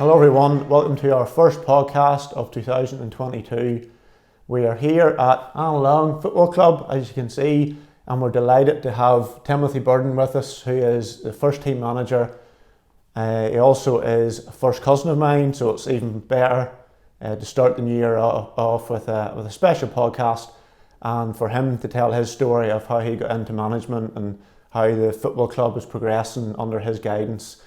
Hello everyone, welcome to our first podcast of 2022. We are here at Annalong Football Club, as you can see, and we're delighted to have Timothy Burden with us, who is the first team manager. He also is a first cousin of mine, so it's even better to start the new year off with a special podcast, and for him to tell his story of how he got into management and how the football club is progressing under his guidance,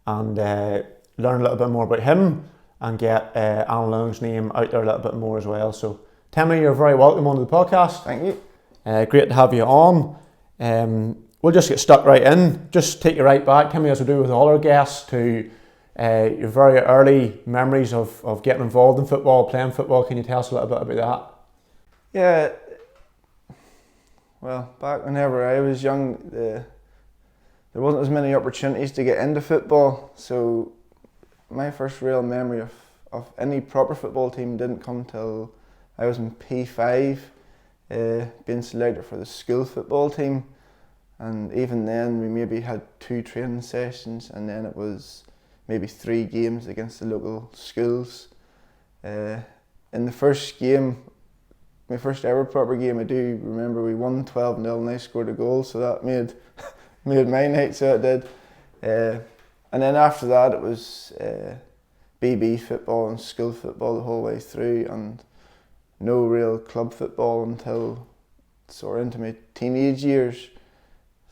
and learn a little bit more about him and get Annalong's name out there a little bit more as well. So Timmy, you're very welcome onto the podcast. Thank you. Great to have you on. We'll just get stuck right in. Just take you right back, Timmy, as we do with all our guests, to your very early memories of getting involved in football, playing football. Can you tell us a little bit about that? Yeah, well, back whenever I was young, there wasn't as many opportunities to get into football, so my first real memory of any proper football team didn't come till I was in P5, being selected for the school football team. And even then we maybe had 2 training sessions, and then it was maybe 3 games against the local schools. In the first game, my first ever proper game, I do remember we won 12-0 and I scored a goal, so that made my night, so it did. And then after that it was BB football and school football the whole way through, and no real club football until sort of into my teenage years.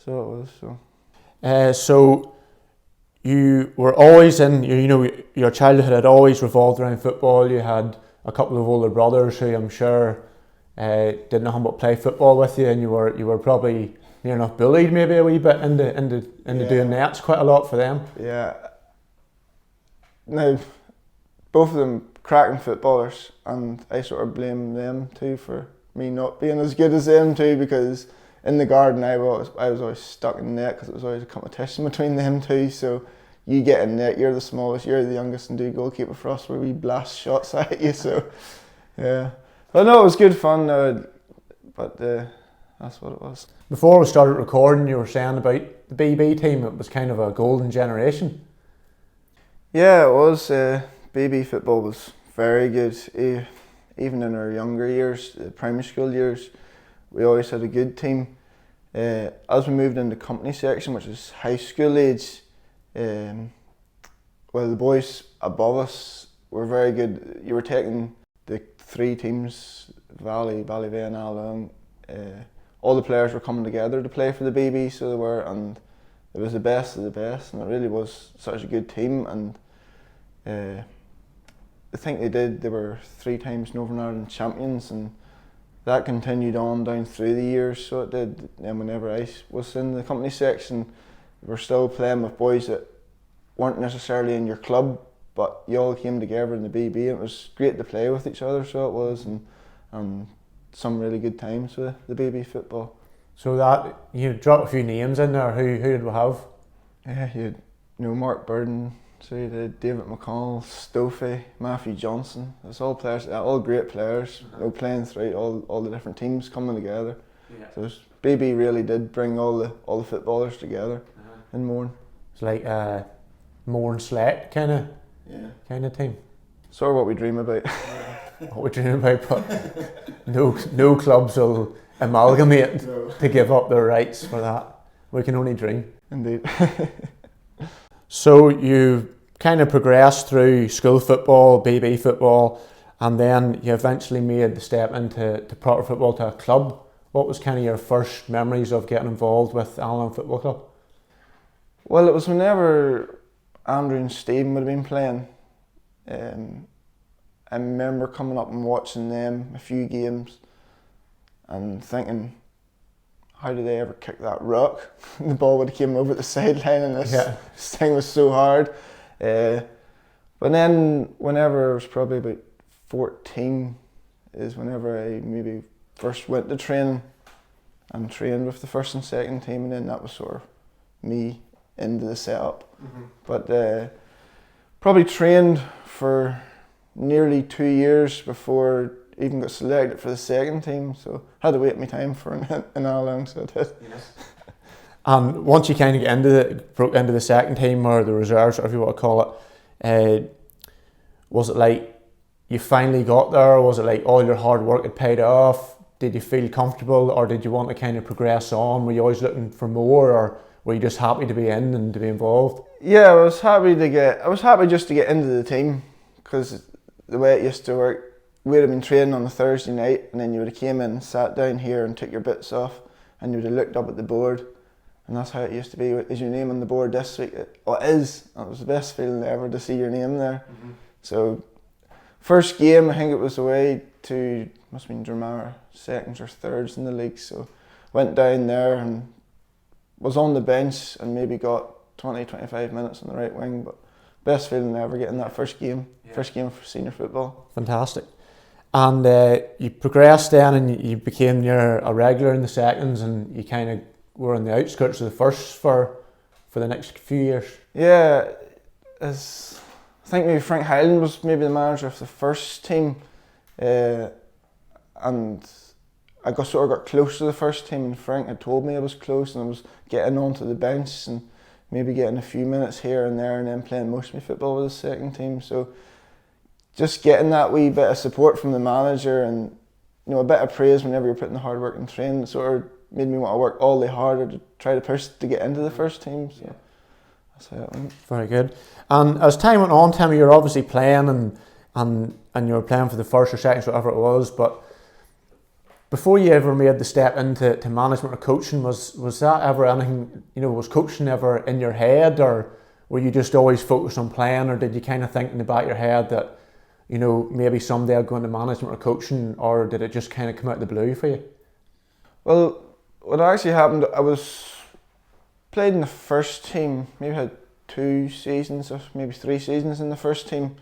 So it was. So you were always in, your childhood had always revolved around football. You had a couple of older brothers who I'm sure didn't know how to play football with you, and you were probably near enough bullied maybe a wee bit into doing nets quite a lot for them. Yeah. Now, both of them cracking footballers, and I sort of blame them too for me not being as good as them too, because in the garden I was always stuck in net because it was always a competition between them two. So you get in net, you're the smallest, you're the youngest, and do goalkeeper for us where we blast shots at you. So yeah, but no, it was good fun. But that's what it was. Before we started recording, you were saying about the BB team, it was kind of a golden generation. Yeah, it was. BB football was very good. Even in our younger years, the primary school years, we always had a good team. As we moved into company section, which is high school age, the boys above us were very good. You were taking the 3 teams, Valley, Ballyvale and Annalong. All the players were coming together to play for the BB, so they were, and it was the best of the best, and it really was such a good team. And I think they were 3 times Northern Ireland champions, and that continued on down through the years, so it did. And whenever I was in the company section, we were still playing with boys that weren't necessarily in your club, but you all came together in the BB, and it was great to play with each other, so it was, and some really good times with the BB football. So that, you dropped a few names in there. Who did we have? Yeah, you had Mark Burden, so you did David McConnell, Stofey, Matthew Johnson. It's all players, all great players, playing through all the different teams coming together. Yeah. So BB really did bring all the footballers together in Mourne. It's like Mourne Select kind of team. Sort of what we dream about. What we dream about, but no clubs will amalgamate to give up their rights for that. We can only dream. Indeed. So you kind of progressed through school football, BB football, and then you eventually made the step into proper football to a club. What was kind of your first memories of getting involved with Annalong Football Club? Well, it was whenever Andrew and Stephen would have been playing. I remember coming up and watching them a few games and thinking, how did they ever kick that rock? The ball would have came over the sideline, and this thing was so hard. But then whenever I was probably about 14 is whenever I maybe first went to training and trained with the first and second team, and then that was sort of me into the setup. Mm-hmm. But probably trained for nearly 2 years before I even got selected for the second team, so I had to wait my time for an Annalong, so I did. Yes. And once you kind of broke into the second team or the reserves, whatever you want to call it, Was it like you finally got there? Was it like all your hard work had paid off? Did you feel comfortable, or did you want to kind of progress on? Were you always looking for more, or were you just happy to be in and to be involved? Yeah, I was happy just to get into the team, because the way it used to work, we'd have been training on a Thursday night, and then you would have came in and sat down here and took your bits off, and you would have looked up at the board, and that's how it used to be. Is your name on the board this week? It is. It was the best feeling ever to see your name there. Mm-hmm. So, first game, I think it was away to, must have been Dromara, seconds or thirds in the league. So, went down there and was on the bench and maybe got 20-25 minutes on the right wing, but best feeling ever getting that first game for senior football. Fantastic. And you progressed then, and you became a regular in the seconds, and you kind of were on the outskirts of the first for the next few years. Yeah, I think maybe Frank Hyland was maybe the manager of the first team, and I sort of got close to the first team, and Frank had told me I was close, and I was getting onto the bench and maybe getting a few minutes here and there, and then playing most of my football with the second team. So just getting that wee bit of support from the manager, and a bit of praise whenever you're putting the hard work in training, sort of made me want to work all the harder to try to push to get into the first team. So that's how it went. Very good. And as time went on, Timmy, you were obviously playing and you were playing for the first or second, whatever it was, but before you ever made the step into management or coaching, was that ever anything, was coaching ever in your head, or were you just always focused on playing, or did you kind of think in the back of your head that, maybe someday I'll go into management or coaching, or did it just kind of come out of the blue for you? Well, what actually happened, I was played in the first team, maybe had 2 seasons or maybe 3 seasons in the first team,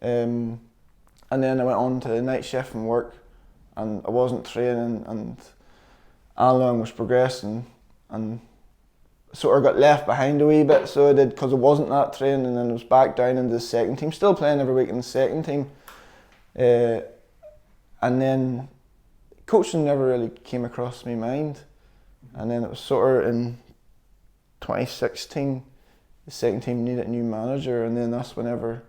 and then I went on to the night shift and work, and I wasn't training, and Annalong was progressing, and sort of got left behind a wee bit, so I did, because I wasn't that training, and then I was back down into the second team, still playing every week in the second team, and then coaching never really came across my mind, and then it was sort of in 2016, the second team needed a new manager, and then that's whenever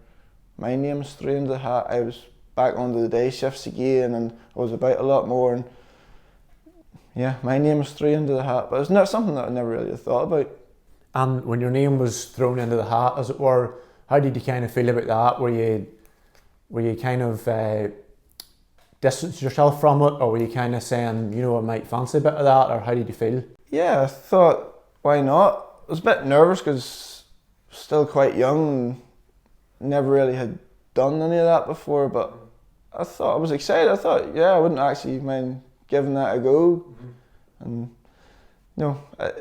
my name was thrown into the hat. I was back onto the day shifts again, and I was about a lot more, and yeah, my name was thrown into the hat, but it's not something that I never really thought about. And when your name was thrown into the hat, as it were, how did you kind of feel about that? Were you kind of distance yourself from it, or were you kind of saying, I might fancy a bit of that, or how did you feel? Yeah, I thought, why not? I was a bit nervous because I was still quite young and never really had done any of that before, but I thought I was excited. I thought, yeah, I wouldn't actually mind giving that a go. And I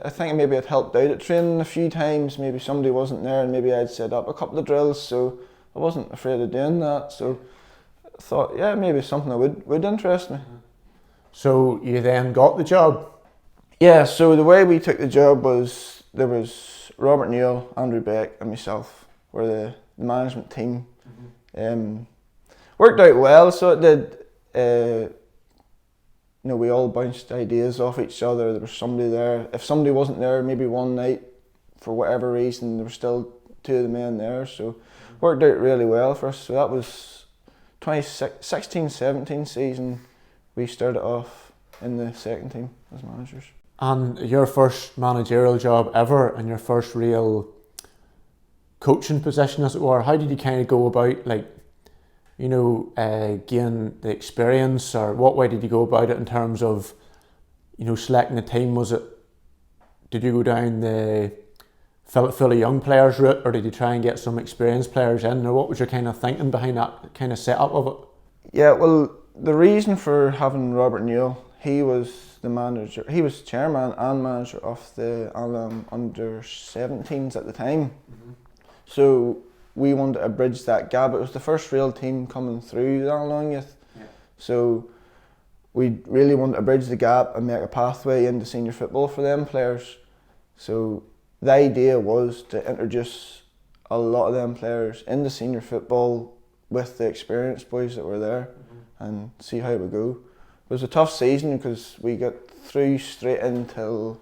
think maybe I'd helped out at training a few times. Maybe somebody wasn't there, and maybe I'd set up a couple of drills, so I wasn't afraid of doing that. So I thought, yeah, maybe something that would interest me. So you then got the job? Yeah, so the way we took the job was, there was Robert Neal, Andrew Beck and myself were the management team. Worked out well, so it did. We all bounced ideas off each other. There was somebody there. If somebody wasn't there, maybe one night, for whatever reason, there were still 2 of the men there, so worked out really well for us. So that was 2016-17 season, we started off in the second team as managers. And your first managerial job ever, and your first real coaching position, as it were, how did you kind of go about, gain the experience, or what way did you go about it in terms of, selecting a team? Did you go down the full of young players route, or did you try and get some experienced players in, or what was your kind of thinking behind that kind of setup of it? Yeah, well, the reason for having Robert Neal, he was the manager, he was chairman and manager of the Annalong under-17s at the time. So we wanted to bridge that gap. It was the first real team coming through the Annalong youth. So we really wanted to bridge the gap and make a pathway into senior football for them players. So the idea was to introduce a lot of them players into senior football with the experienced boys that were there, and see how it would go. It was a tough season because we got through straight until,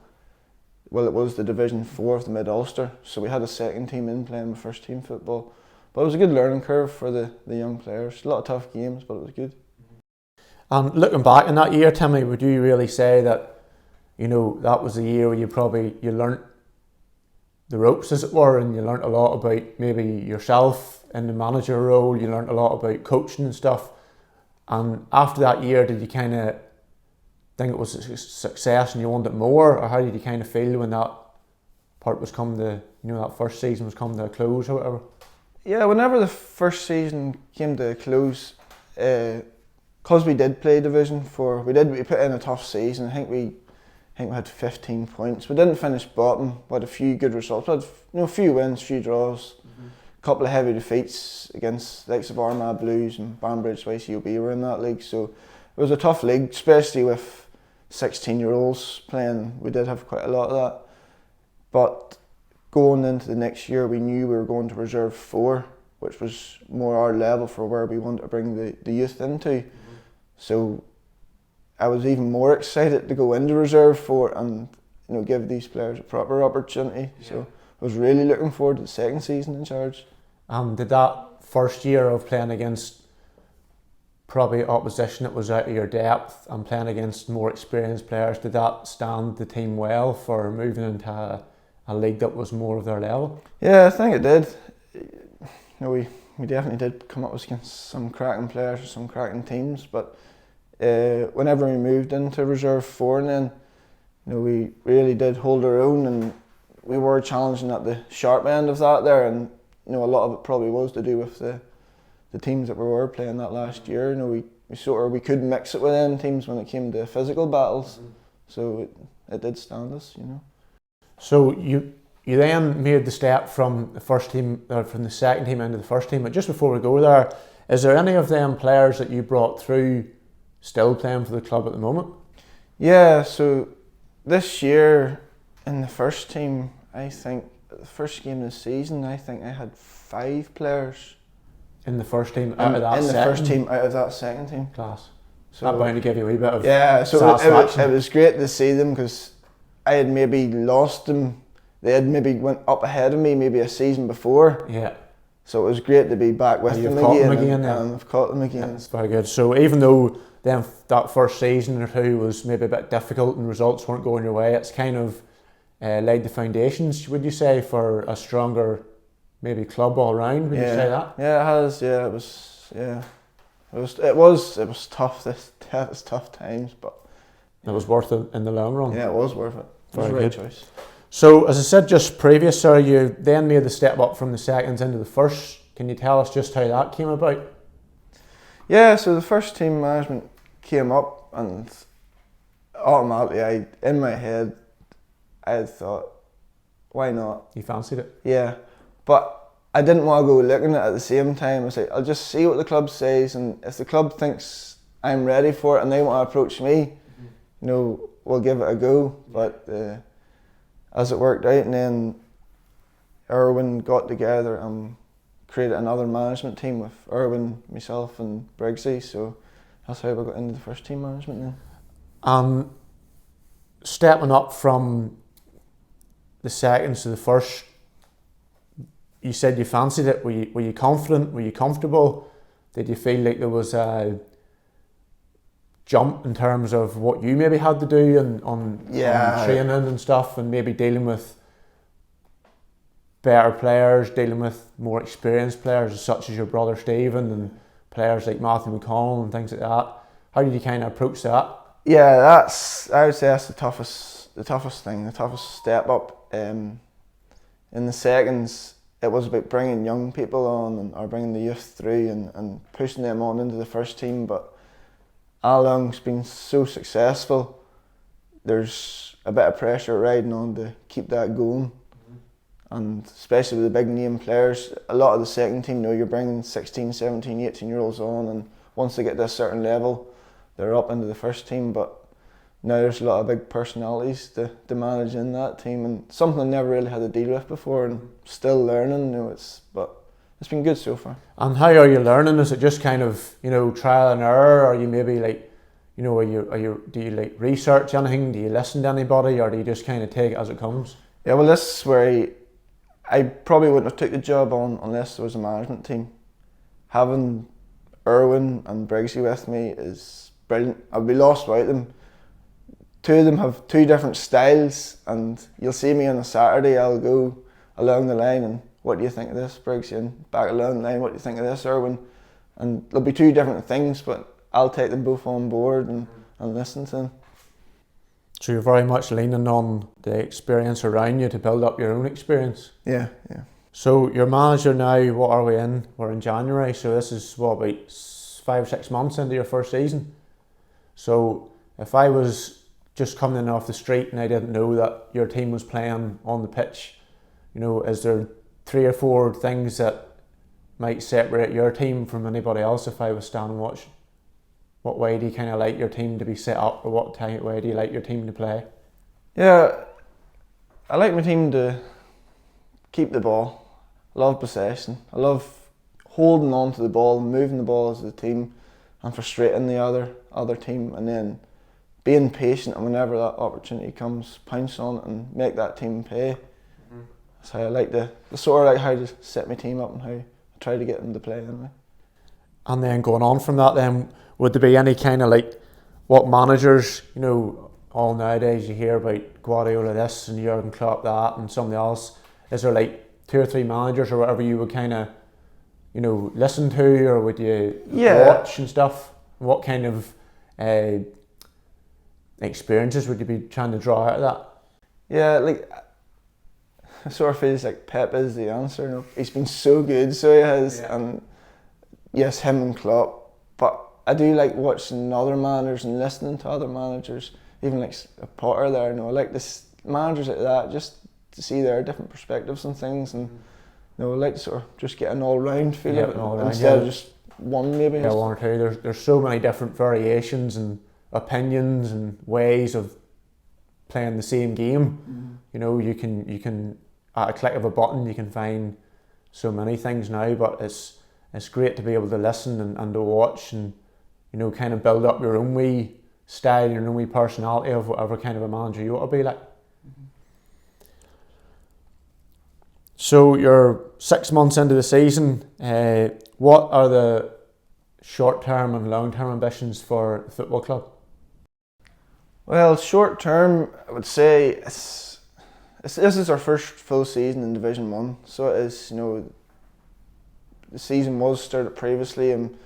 well, it was the Division 4 of the Mid-Ulster, so we had a second team in playing with first team football, But it was a good learning curve for the young players. A lot of tough games, but it was good. And looking back in that year, Timmy, would you really say that, that was the year where you learnt the ropes, as it were, and you learnt a lot about maybe yourself in the manager role, you learnt a lot about coaching and stuff, and after that year, did you kind of think it was a success and you wanted more, or how did you kind of feel when that part was come to, that first season was come to a close or whatever? Yeah, whenever the first season came to a close, because we did play Division 4, we put in a tough season. I think we had 15 points. We didn't finish bottom, but had a few good results. We had a few wins, few draws, a couple of heavy defeats against the likes of Armagh Blues and Banbridge YCOB were in that league. So it was a tough league, especially with 16-year-olds playing. We did have quite a lot of that. But going into the next year, we knew we were going to Reserve 4, which was more our level for where we wanted to bring the youth into. So I was even more excited to go into Reserve 4 and give these players a proper opportunity. Yeah. So I was really looking forward to the second season in charge. Did that first year of playing against probably opposition that was out of your depth and playing against more experienced players, did that stand the team well for moving into a league that was more of their level? Yeah, I think it did. We definitely did come up against some cracking players or some cracking teams, but whenever we moved into Reserve 4, and then we really did hold our own, and we were challenging at the sharp end of that there, and a lot of it probably was to do with the teams that we were playing that last year. We could mix it with them teams when it came to physical battles, so it did stand us. So you then made the step from the first team, or from the second team into the first team. But just before we go there, is there any of them players that you brought through still playing for the club at the moment? Yeah, so this year in the first team, I think the first game of the season, I think I had 5 players. In the first team out of that second? In the second? first team out of that second team. Class. So that bound to give you a wee bit of satisfaction. It was great to see them, because I had maybe lost them. They had maybe went up ahead of me maybe a season before. Yeah. So it was great to be back with them again. And I've caught them again. Yeah, that's very good. So even though then that first season or two was maybe a bit difficult and results weren't going your way, it's kind of laid the foundations, would you say, for a stronger maybe club all round? Would you say that? Yeah, it has. Yeah, it was. Yeah, it was tough. It was tough times, but it was worth it in the long run. Yeah, it was worth it. It was the right choice. So, as I said just previous, sir, you then made the step up from the seconds into the first. Can you tell us just how that came about? Yeah, so the first team management came up, and automatically, in my head, I had thought, why not? You fancied it? Yeah, but I didn't want to go looking at it at the same time. I was like, I'll just see what the club says, and if the club thinks I'm ready for it and they want to approach me, we'll give it a go. But as it worked out, and then Erwin got together and created another management team with Erwin, myself and Briggsy, so that's how we got into the first team management then. Stepping up from the seconds to the first, you said you fancied it. Were you confident? Were you comfortable? Did you feel like there was a jump in terms of what you maybe had to do on training and stuff, and maybe dealing with better players, dealing with more experienced players such as your brother Stephen and players like Matthew McConnell and things like that? How did you kind of approach that? Yeah, I would say that's the toughest thing, the toughest step up. In the seconds, it was about bringing young people on or bringing the youth through and pushing them on into the first team, but Annalong's been so successful, there's a bit of pressure riding on to keep that going. And especially with the big name players, a lot of the second team, you're bringing 16, 17, 18-year-olds on, and once they get to a certain level, they're up into the first team. But now there's a lot of big personalities to manage in that team, and something I never really had to deal with before, and still learning. But it's been good so far. And how are you learning? Is it just kind of trial and error? Or are you maybe do you research anything? Do you listen to anybody, or do you just kind of take it as it comes? Yeah, well, this is where I probably wouldn't have took the job on unless there was a management team. Having Irwin and Briggsy with me is brilliant. I'd be lost without them. Two of them have two different styles, and you'll see me on a Saturday, I'll go along the line and what do you think of this, Briggsy, and back along the line, what do you think of this, Irwin? And there'll be two different things, but I'll take them both on board and listen to them. So you're very much leaning on the experience around you to build up your own experience? Yeah. So your manager now, what are we in? We're in January, so this is what, about 5-6 months into your first season. So if I was just coming in off the street and I didn't know that your team was playing on the pitch, is there 3 or 4 things that might separate your team from anybody else if I was standing watching? What way do you kind of like your team to be set up, or what way do you like your team to play? Yeah, I like my team to keep the ball. I love possession. I love holding on to the ball, moving the ball as a team, and frustrating the other team, and then being patient, and whenever that opportunity comes, pounce on it and make that team pay. That's how I like the sort of like how to set my team up and how I try to get them to play anyway. And then going on from that, then would there be any kind of like what managers, all nowadays you hear about Guardiola this and Jurgen Klopp that and somebody else? Is there like 2 or 3 managers or whatever you would kind of, listen to, or would you watch and stuff? What kind of experiences would you be trying to draw out of that? Yeah, like it sort of feels like Pep is the answer. He's been so good, so he has, and yes, him and Klopp. But I do like watching other managers and listening to other managers, even like Potter there. I like this managers like that, just to see their different perspectives on things, and I like to sort of just get an all-round feel of it instead of just one maybe. Yeah, 1 or 2. There's so many different variations and opinions and ways of playing the same game. You can at a click of a button you can find so many things now, but it's great to be able to listen and to watch and kind of build up your own wee style, your own wee personality of whatever kind of a manager you want to be like. So you're 6 months into the season. What are the short-term and long-term ambitions for the football club? Well, short term, I would say this is our first full season in Division 1, so it is, the season was started previously and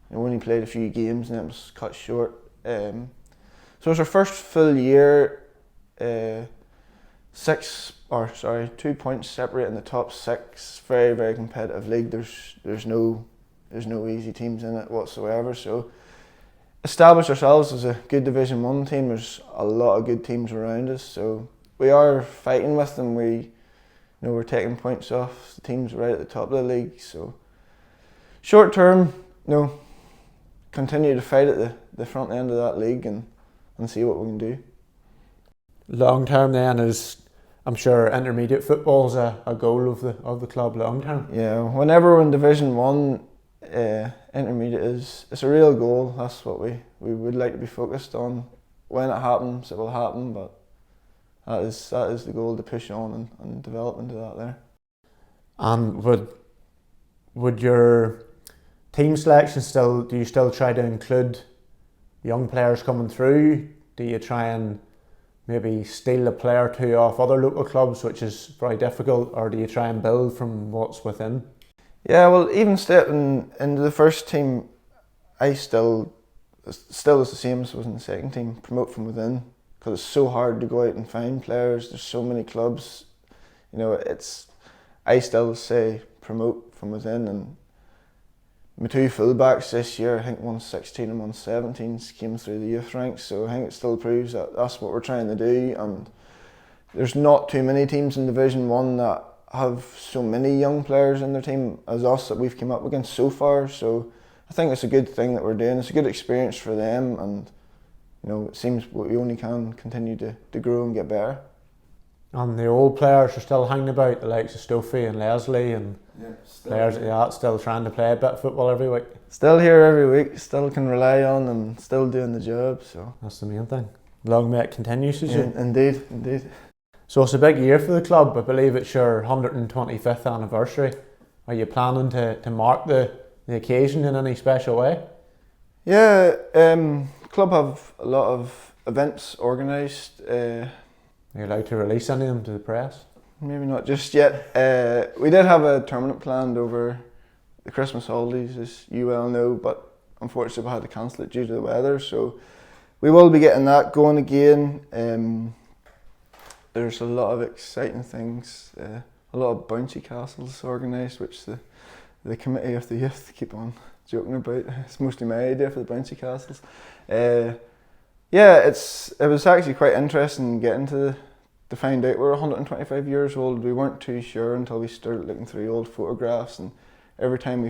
we only played a few games and it was cut short. So it's our first full year, 2 points separating the top 6, very, very competitive league. There's no easy teams in it whatsoever, so established ourselves as a good Division 1 team. There's a lot of good teams around us, so we are fighting with them. We're taking points off the teams right at the top of the league. So short term, continue to fight at the front end of that league and see what we can do. Long term then is, I'm sure, intermediate football is a goal of the club long term. Yeah, whenever we're in Division 1, intermediate it's a real goal. That's what we would like to be focused on. When it happens, it will happen, but that is the goal, to push on and develop into that there. And would your team selection do you still try to include young players coming through? Do you try and maybe steal a player or 2 off other local clubs, which is very difficult, or do you try and build from what's within? Yeah, well, even stepping into the first team, I still is the same as was in the second team, promote from within, because it's so hard to go out and find players. There's so many clubs, I still say promote from within, and my 2 fullbacks this year, I think one's 16 and one's 17, came through the youth ranks, so I think it still proves that that's what we're trying to do. And there's not too many teams in Division 1 that have so many young players in their team as us that we've come up against so far, so I think it's a good thing that we're doing. It's a good experience for them, and it seems we only can continue to grow and get better. And the old players are still hanging about, the likes of Stofey and Leslie and players like that, still trying to play a bit of football every week. Still here every week, still can rely on and still doing the job, so that's the main thing. Long may it continue, says you. Indeed. So it's a big year for the club. I believe it's your 125th anniversary. Are you planning to mark the occasion in any special way? Yeah, club have a lot of events organised. Are you allowed to release any of them to the press? Maybe not just yet. We did have a tournament planned over the Christmas holidays, as you well know, but unfortunately we had to cancel it due to the weather. So we will be getting that going again. There's a lot of exciting things, a lot of bouncy castles organised, which the committee of the youth keep on joking about. It's mostly my idea for the bouncy castles. Yeah, it was actually quite interesting getting to find out we're 125 years old. We weren't too sure until we started looking through old photographs, and every time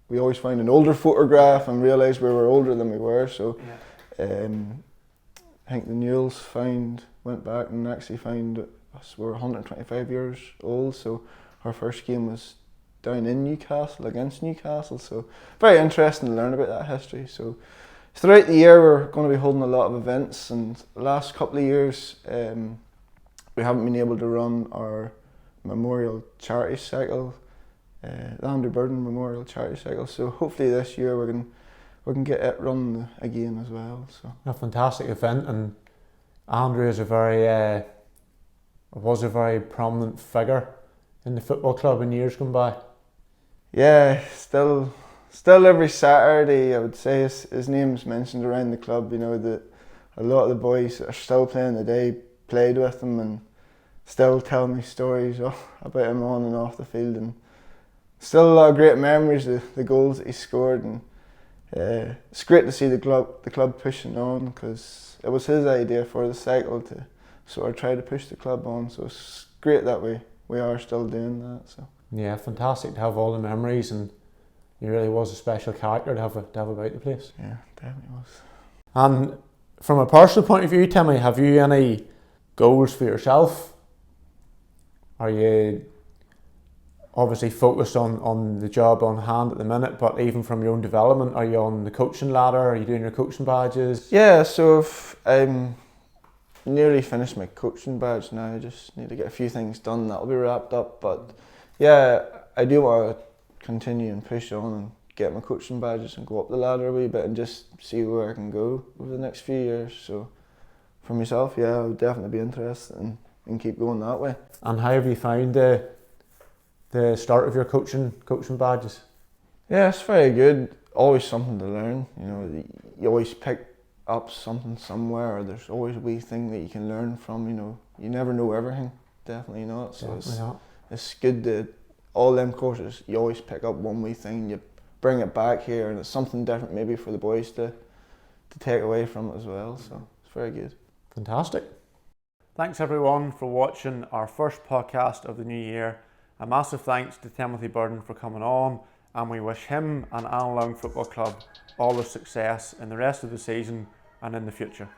we always find an older photograph and realise we were older than we were. So I think the Newells went back and actually found us were 125 years old. So our first game was down in Newcastle against Newcastle. So very interesting to learn about that history. So throughout the year we're going to be holding a lot of events, and the last couple of years we haven't been able to run our memorial charity cycle, the Andrew Burden Memorial Charity Cycle. So hopefully this year we can get it run again as well. So a fantastic event, and Andrew is was a very prominent figure in the football club in years gone by. Yeah, still every Saturday I would say his name's mentioned around the club. You know, that a lot of the boys that are still playing today played with him and still tell me stories about him on and off the field, and still a lot of great memories of the goals that he scored. And it's great to see the club pushing on, because it was his idea for the cycle to sort of try to push the club on. So it's great that we are still doing that. So yeah, fantastic to have all the memories, and he really was a special character to have about the place. Yeah, definitely was. And from a personal point of view, Timmy, have you any goals for yourself? Are you obviously focused on the job on hand at the minute, but even from your own development, are you on the coaching ladder? Are you doing your coaching badges? Yeah, so if I'm nearly finished my coaching badge now, I just need to get a few things done, that'll be wrapped up. But yeah, I do want to continue and push on and get my coaching badges and go up the ladder a wee bit and just see where I can go over the next few years. So for myself, yeah, I would definitely be interested in keep going that way. And how have you found the start of your coaching badges? Yeah, it's very good. Always something to learn. You know, you always pick up something somewhere, or there's always a wee thing that you can learn from. You know, you never know everything. Definitely not. So it's good that all them courses, you always pick up one wee thing, you bring it back here, and it's something different maybe for the boys to take away from it as well. So it's very good. Fantastic. Thanks everyone for watching our first podcast of the new year. A massive thanks to Timothy Burden for coming on, and we wish him and Annalong Football Club all the success in the rest of the season and in the future.